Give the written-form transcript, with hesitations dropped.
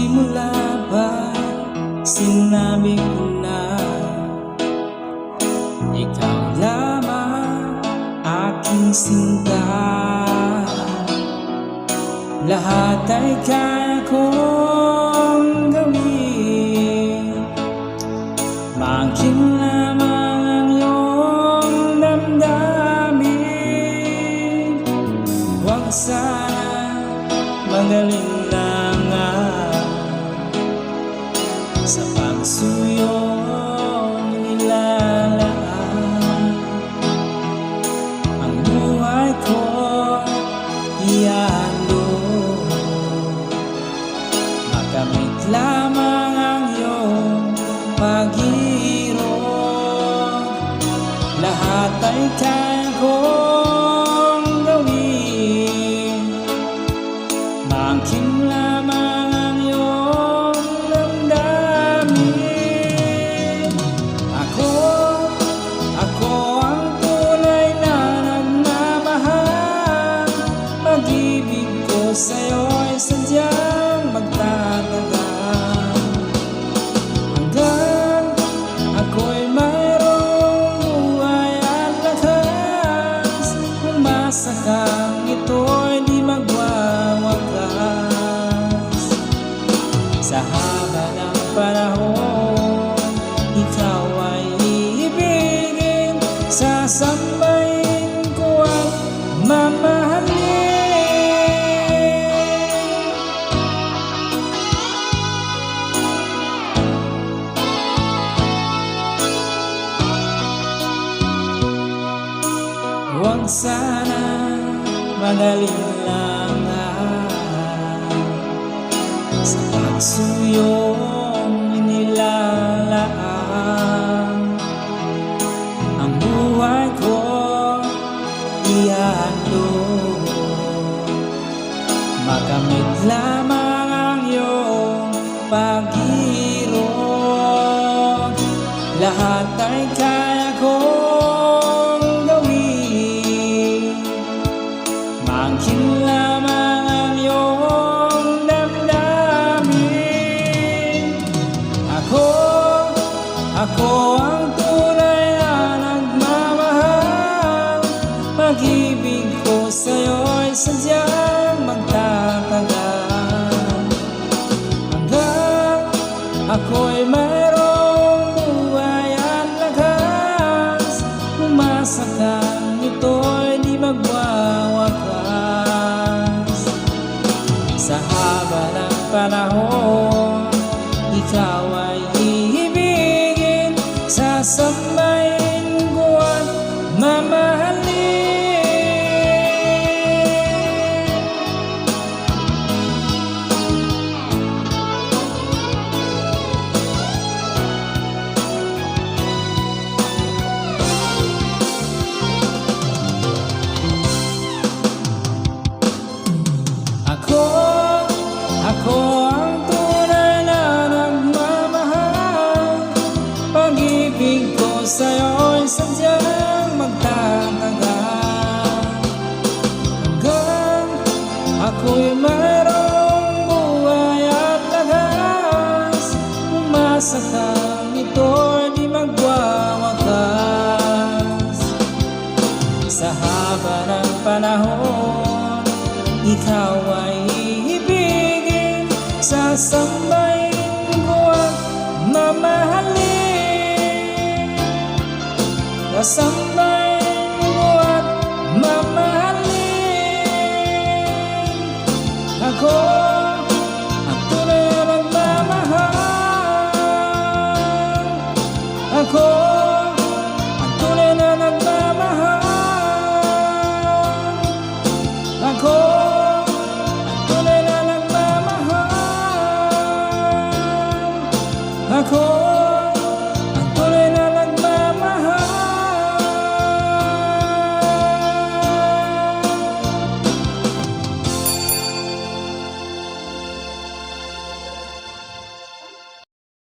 simula pa sinabi ko na ikaw lamang aking sinta. Lahat ay kaya kong gawin, maangkin lamang ang iyong damdamin. Huwag sana magaling lang sa pagsuyong nilalaan. Ang buhay ko ihandog, makamit lamang ang iyong pag-irog. Lahat ay kaya kong gawin, maangkin lamang ang iyong damdamin. Ako ang tunay na nagmamahal. Pag-ibig ko sa'yo'y sadyang magtatagal, hanggang ako'y mayroong buhay at lakas. Umasa kang ito'y di magwawakas. Sa haba ng panahon, ikaw ay iibigin, sasambahin ko at mamahalin. Huwag sana magaling lang sa pagsuyong inilalaan. Ang buhay ko ihandog, makamit lamang ang iyong pag-irog. Lahat ay kaya kong gawin, maangkin lamang ang iyong damdamin. Ako ang tunay na nagmamahal. Pag-ibig ko sa'yo'y sadyang magtatagal, hanggang ako'y mayroong buhay at lakas. Umasa kang ito'y di magwawakas. Sa haba ng panahon, ikaw ay iibigin, sasambahin ko at mamahalin. Ako ang tunay na nagmamahal. Pag-ibig ko sa'yo'y sadyang magtatagal, hanggang ako'y mayroong buhay at lakas. Umasa kang ito'y di magwawakas. Sa haba ng panahon, ikaw ay iibigin, sasambahin ko at mamahalin. Sasambahin ko at mamahalin. Ako ang tunay na nagmamahal. Ako ang tunay na nagmamahal. Ako ako